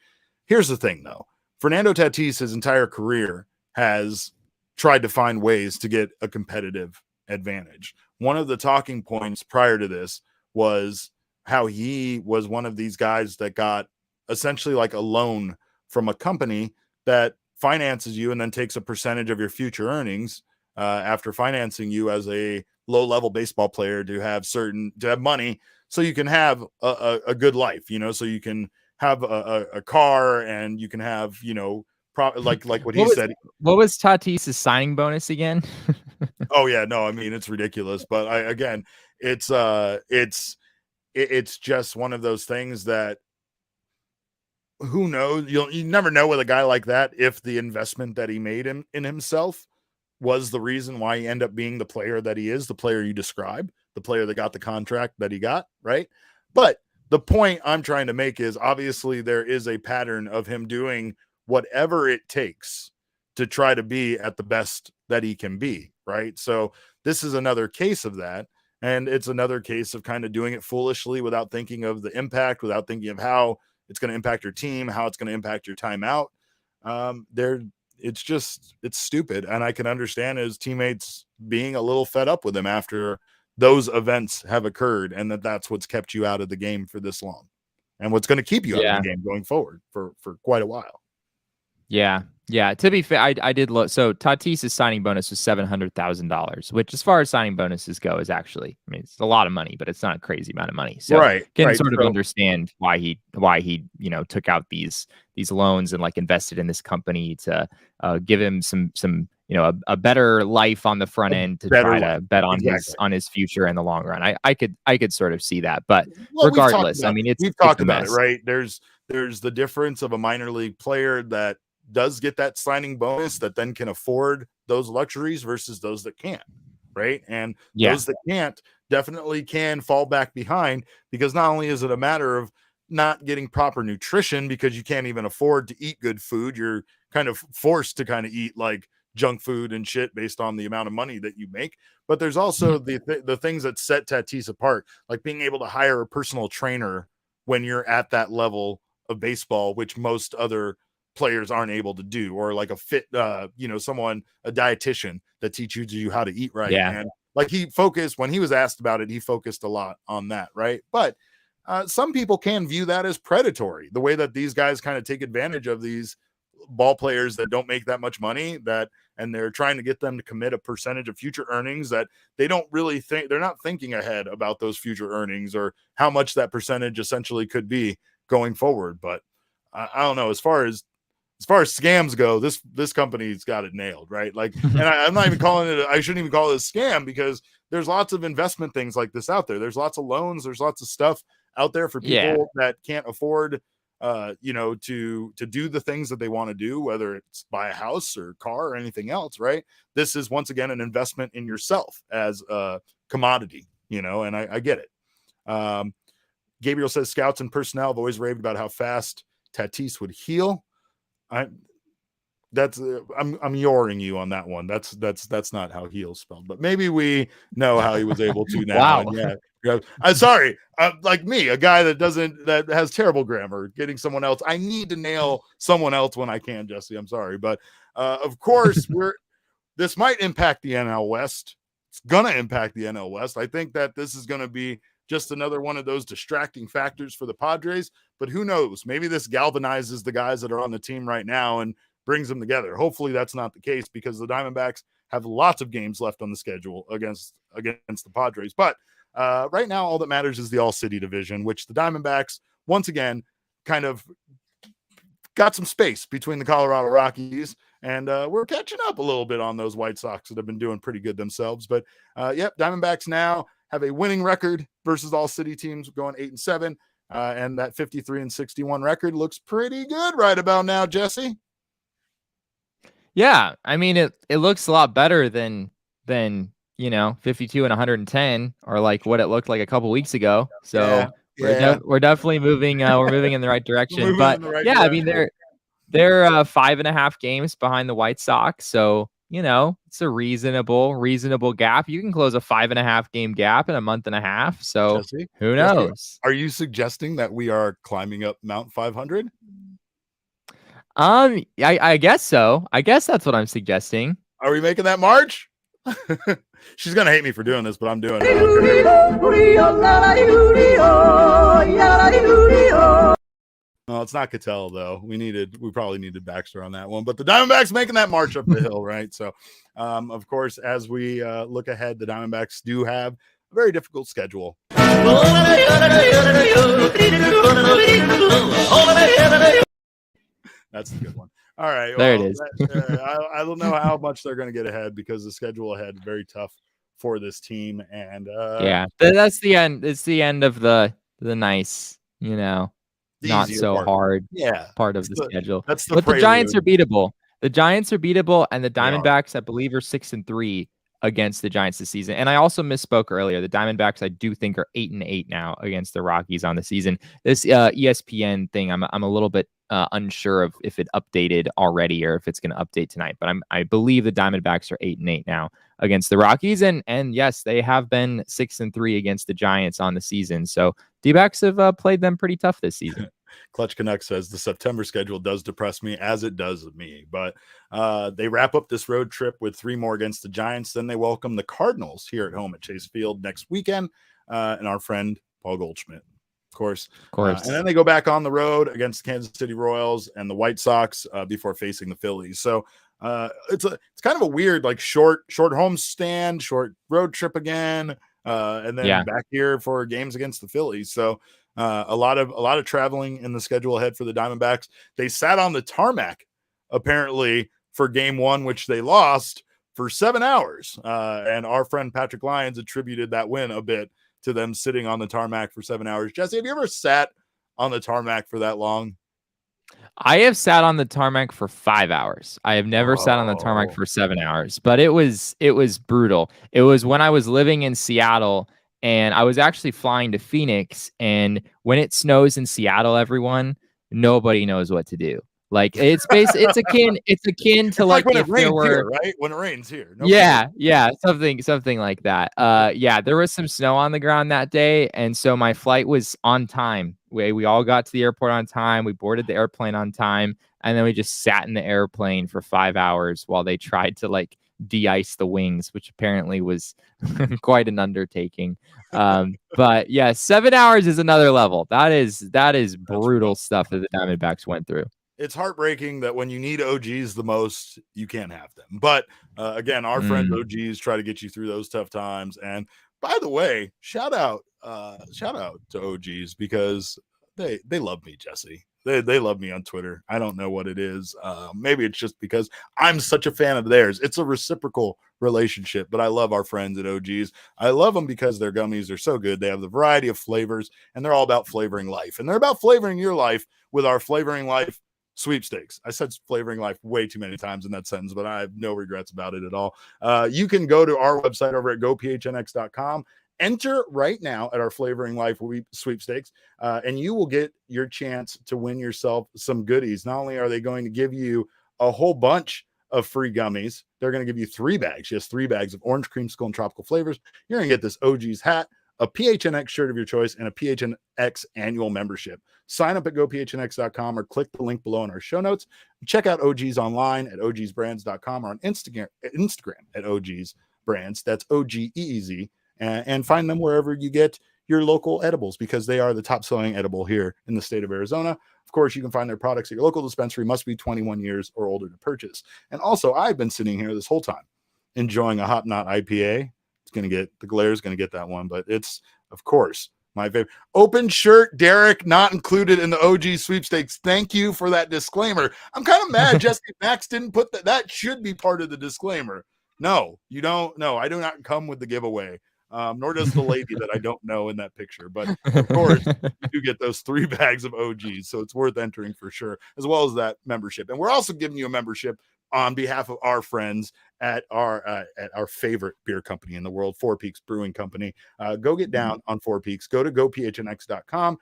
Here's the thing, though. Fernando Tatis, his entire career, has tried to find ways to get a competitive advantage. One of the talking points prior to this was how he was one of these guys that got essentially like a loan from a company that finances you and then takes a percentage of your future earnings after financing you as a low-level baseball player to have money so you can have a good life, so you can have a car and you can have, like what he said. What was Tatis' signing bonus again? Oh yeah, no, I mean, it's ridiculous, but it's just one of those things that who knows, you never know with a guy like that if the investment that he made in himself was the reason why he ended up being the player that he is, the player you described, the player that got the contract that he got, right? But the point I'm trying to make is obviously there is a pattern of him doing whatever it takes to try to be at the best that he can be, right? So this is another case of that. And it's another case of kind of doing it foolishly without thinking of the impact, without thinking of how it's going to impact your team, how it's going to impact your timeout. It's stupid. And I can understand his teammates being a little fed up with him after those events have occurred, and that's what's kept you out of the game for this long and what's going to keep you out of the game going forward for quite a while. Yeah. Yeah. To be fair, I did look. So Tatis' signing bonus was $700,000, which as far as signing bonuses go is actually, I mean, it's a lot of money, but it's not a crazy amount of money. So can sort of understand why he, took out these loans and like invested in this company to give him some, a better life on the front end to try to bet on his future in the long run. I could sort of see that, but regardless, I mean, we've talked about it, right? There's the difference of a minor league player that does get that signing bonus that then can afford those luxuries versus those that can't, right? And those that can't definitely can fall back behind, because not only is it a matter of not getting proper nutrition because you can't even afford to eat good food, you're kind of forced to kind of eat like junk food and shit based on the amount of money that you make. But there's also the things that set Tatis apart, like being able to hire a personal trainer when you're at that level of baseball, which most other players aren't able to do, or like a fit, a dietitian that teaches you how to eat right. And like when he was asked about it, he focused a lot on that, right? But some people can view that as predatory, the way that these guys kind of take advantage of these ball players that don't make that much money, and they're trying to get them to commit a percentage of future earnings that they don't really think, they're not thinking ahead about those future earnings or how much that percentage essentially could be going forward. But I don't know, as far as scams go, this company's got it nailed, right? Like, and I'm not even calling it, I shouldn't even call it a scam, because there's lots of investment things like this out there. There's lots of loans, there's lots of stuff out there for people that can't afford to do the things that they want to do, whether it's buy a house or car or anything else, right? This is once again an investment in yourself as a commodity, and I get it. Gabriel says scouts and personnel have always raved about how fast Tatis would heal. I'm yoring you on that one. That's not how heal spelled, but maybe we know how he was able to now. Wow. I'm sorry. Like me, a guy that has terrible grammar, getting someone else. I need to nail someone else when I can, Jesse. I'm sorry. But of course, this might impact the NL West. It's going to impact the NL West. I think that this is going to be just another one of those distracting factors for the Padres. But who knows? Maybe this galvanizes the guys that are on the team right now and brings them together. Hopefully that's not the case, because the Diamondbacks have lots of games left on the schedule against the Padres. But right now, all that matters is the All-City division, which the Diamondbacks, once again, kind of got some space between the Colorado Rockies, and we're catching up a little bit on those White Sox that have been doing pretty good themselves. But Diamondbacks now have a winning record versus All-City teams, going 8-7, and that 53-61 record looks pretty good right about now, Jesse. Yeah, I mean, it looks a lot better than 52 and 110, or like what it looked like a couple weeks ago. So we're definitely moving. We're moving in the right direction. But I mean, they're 5.5 games behind the White Sox. So it's a reasonable gap. You can close a 5.5 game gap in a month and a half. So Jesse, who knows? Are you suggesting that we are climbing up Mount 500? I guess so. I guess that's what I'm suggesting. Are we making that march? She's gonna hate me for doing this, but I'm doing it. Well, it's not Cattell though. We probably needed Baxter on that one, but the Diamondbacks making that march up the hill, right? So, of course, as we look ahead, the Diamondbacks do have a very difficult schedule. That's the good one. All right. There it is. I don't know how much they're going to get ahead because the schedule ahead is very tough for this team. And yeah, that's the end. It's the end of the nice, not so hard part of the schedule. That's the but prelude. The Giants are beatable. The Giants are beatable, and the Diamondbacks, I believe, are 6-3 against the Giants this season. And I also misspoke earlier. The Diamondbacks, I do think, are 8-8 now against the Rockies on the season. This ESPN thing, I'm a little bit unsure of if it updated already or if it's going to update tonight. But I believe the Diamondbacks are 8-8 now against the Rockies, and yes, they have been 6-3 against the Giants on the season. So D-backs have played them pretty tough this season. Clutch Canuck says the September schedule does depress me, as it does me, but they wrap up this road trip with 3 more against the Giants. Then they welcome the Cardinals here at home at Chase Field next weekend, and our friend Paul Goldschmidt, of course. And then they go back on the road against the Kansas City Royals and the White Sox before facing the Phillies. So it's kind of a weird, like short home stand, short road trip again, and then back here for games against the Phillies. So a lot of traveling in the schedule ahead for the Diamondbacks. They sat on the tarmac apparently for game 1, which they lost, for 7 hours. And our friend Patrick Lyons attributed that win a bit to them sitting on the tarmac for 7 hours. Jesse, have you ever sat on the tarmac for that long? I have sat on the tarmac for 5 hours. I have never sat on the tarmac for 7 hours, but it was brutal. It was when I was living in Seattle, and I was actually flying to Phoenix. And when it snows in Seattle, everyone, nobody knows what to do. Like it's akin to like when if it rains there were, here, right? When it rains here. Something like that. There was some snow on the ground that day, and so my flight was on time. We all got to the airport on time. We boarded the airplane on time, and then we just sat in the airplane for 5 hours while they tried to like de-ice the wings, which apparently was quite an undertaking. But yeah, 7 hours is another level. That is brutal stuff that the Diamondbacks went through. It's heartbreaking that when you need OGs the most, you can't have them. But again, our friends OGs try to get you through those tough times. And by the way, shout out to OGs because they love me, Jesse. They love me on Twitter. I don't know what it is. Maybe it's just because I'm such a fan of theirs. It's a reciprocal relationship, but I love our friends at OGs. I love them because their gummies are so good. They have the variety of flavors, and they're all about flavoring life. And they're about flavoring your life with our Flavoring Life sweepstakes. I said flavoring life way too many times in that sentence, but I have no regrets about it at all. You can go to our website over at gophnx.com. Enter right now at our Flavoring Life sweepstakes, and you will get your chance to win yourself some goodies. Not only are they going to give you a whole bunch of free gummies, they're going to give you 3 bags, just 3 bags of orange creamsicle and tropical flavors. You're going to get this OG's hat, a PHNX shirt of your choice, and a PHNX annual membership. Sign up at gophnx.com or click the link below in our show notes. Check out OGs online at ogsbrands.com or on Instagram at ogsbrands. That's OGEEZ. And find them wherever you get your local edibles because they are the top selling edible here in the state of Arizona. Of course, you can find their products at your local dispensary. Must be 21 years or older to purchase. And also, I've been sitting here this whole time enjoying a Hop Knot IPA. The glare is going to get that one, but it's, of course, my favorite. Open shirt, Derek, not included in the OG sweepstakes. Thank you for that disclaimer. I'm kind of mad Jesse Max didn't put that. That should be part of the disclaimer. No, you don't. No, I do not come with the giveaway. Nor does the lady that I don't know in that picture. But of course, you do get those 3 bags of OGs, so it's worth entering for sure, as well as that membership. And we're also giving you a membership on behalf of our friends at our favorite beer company in the world, Four Peaks Brewing Company. Go get down on Four Peaks. Go to gophnx.com.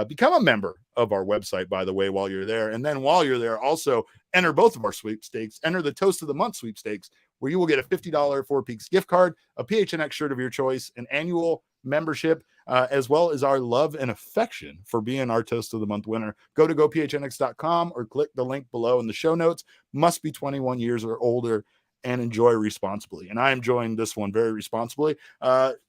Become a member of our website, by the way, while you're there. And then while you're there, also enter both of our sweepstakes. Enter the Toast of the Month sweepstakes, where you will get a $50 Four Peaks gift card, a PHNX shirt of your choice, an annual membership, as well as our love and affection for being our Toast of the Month winner. Go to gophnx.com or click the link below in the show notes. Must be 21 years or older and enjoy responsibly. And I am enjoying this one very responsibly.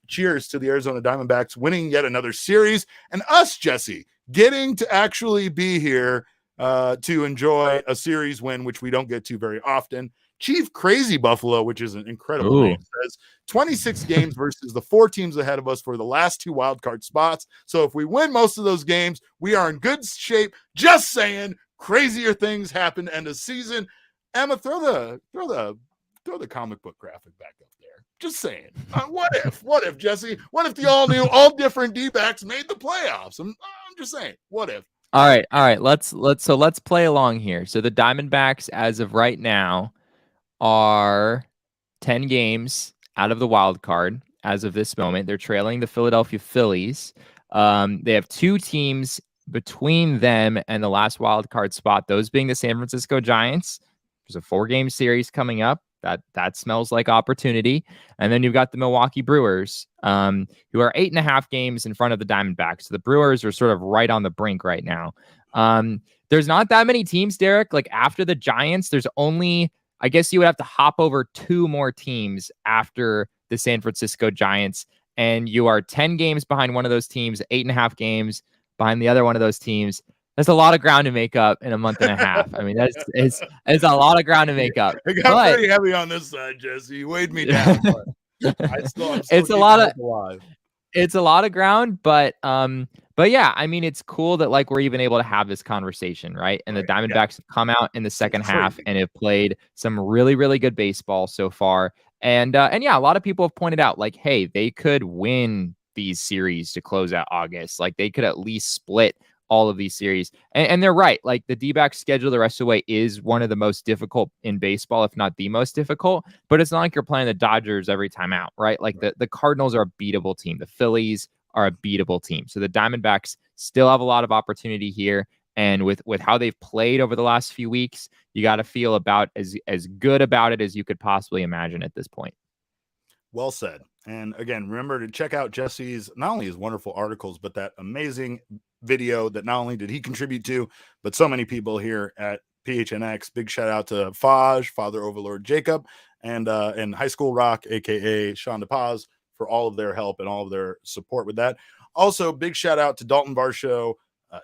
Cheers to the Arizona Diamondbacks winning yet another series, and us, Jesse, getting to actually be here to enjoy a series win, which we don't get to very often. Chief Crazy Buffalo, which is an incredible name, says 26 games versus the 4 teams ahead of us for the last 2 wildcard spots. So if we win most of those games, we are in good shape. Just saying, crazier things happen to end a season. Emma, throw the comic book graphic back up there. Just saying. What if, Jesse? What if the all different D-backs made the playoffs? I'm just saying. What if? All right. Let's play along here. So the Diamondbacks, as of right now, are 10 games out of the wild card as of this moment. They're trailing the Philadelphia Phillies. They have 2 teams between them and the last wild card spot, those being the San Francisco Giants. There's a 4-game series coming up. That smells like opportunity. And then you've got the Milwaukee Brewers, who are 8.5 games in front of the Diamondbacks. So the Brewers are sort of right on the brink right now. There's not that many teams, Derek. Like after the Giants, there's only, I guess you would have to hop over 2 more teams after the San Francisco Giants, and you are 10 games behind one of those teams, 8.5 games behind the other one of those teams. That's a lot of ground to make up in a month and a half. I mean, it's a lot of ground to make up. It got pretty heavy on this side, Jesse. You weighed me down. But I'm still it's a lot of alive. It's a lot of ground, but yeah, I mean, it's cool that like we're even able to have this conversation, right? And the Diamondbacks have come out in the second half and have played some really, really good baseball so far. And yeah, a lot of people have pointed out like, hey, they could win these series to close out August. Like they could at least split all of these series. And they're right. Like the D-backs schedule the rest of the way is one of the most difficult in baseball, if not the most difficult. But it's not like you're playing the Dodgers every time out, right? Like the Cardinals are a beatable team. The Phillies are a beatable team. So the Diamondbacks still have a lot of opportunity here. And with how they've played over the last few weeks, you got to feel about as good about it as you could possibly imagine at this point. Well said. And again, remember to check out Jesse's, not only his wonderful articles, but that amazing video that not only did he contribute to, but so many people here at PHNX. Big shout out to Faj, Father Overlord Jacob, and High School Rock, aka Sean DePaz, for all of their help and all of their support with that. Also, big shout out to Dalton Varsho,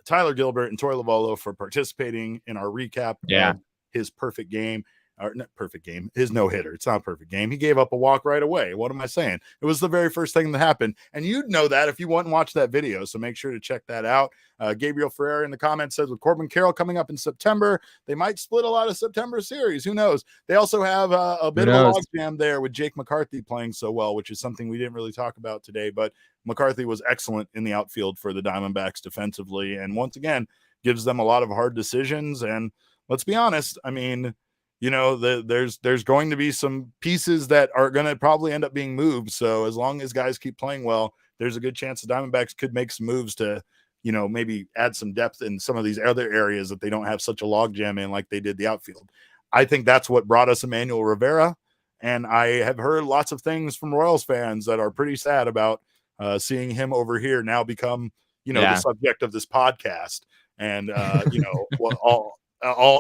Tyler Gilbert, and Troy Lavolo for participating in our recap of his perfect game. Or not perfect game, his no-hitter. It's not a perfect game. He gave up a walk right away. What am I saying? It was the very first thing that happened. And you'd know that if you went and watched that video. So make sure to check that out. Gabriel Ferrer in the comments says with Corbin Carroll coming up in September, they might split a lot of September series. Who knows? They also have a bit of a logjam there with Jake McCarthy playing so well, which is something we didn't really talk about today. But McCarthy was excellent in the outfield for the Diamondbacks defensively. And once again, gives them a lot of hard decisions. And let's be honest, I mean, you know, there's going to be some pieces that are going to probably end up being moved. So as long as guys keep playing well, there's a good chance the Diamondbacks could make some moves to, you know, maybe add some depth in some of these other areas that they don't have such a logjam in like they did the outfield. I think that's what brought us Emmanuel Rivera. And I have heard lots of things from Royals fans that are pretty sad about seeing him over here now become, you know, the subject of this podcast. And, you know,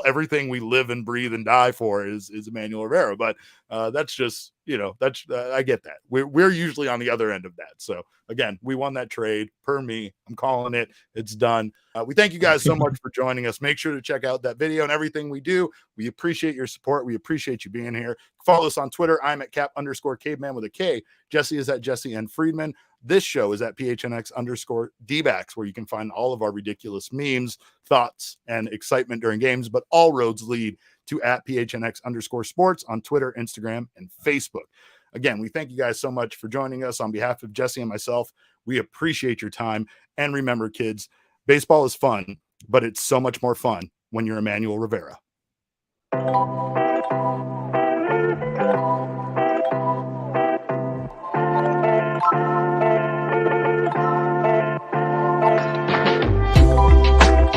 everything we live and breathe and die for is Emmanuel Rivera. But that's just, you know, that's I get that. We're usually on the other end of that. So again, we won that trade per me. I'm calling it. It's done. We thank you guys so much for joining us. Make sure to check out that video and everything we do. We appreciate your support. We appreciate you being here. Follow us on Twitter. I'm at Cap_caveman with a K. Jesse is at Jesse N. Friedman. This show is at PHNX_DBacks, where you can find all of our ridiculous memes, thoughts, and excitement during games. But all roads lead to at PHNX_sports on Twitter, Instagram, and Facebook. Again, we thank you guys so much for joining us. On behalf of Jesse and myself, we appreciate your time. And remember, kids, baseball is fun, but it's so much more fun when you're Emmanuel Rivera.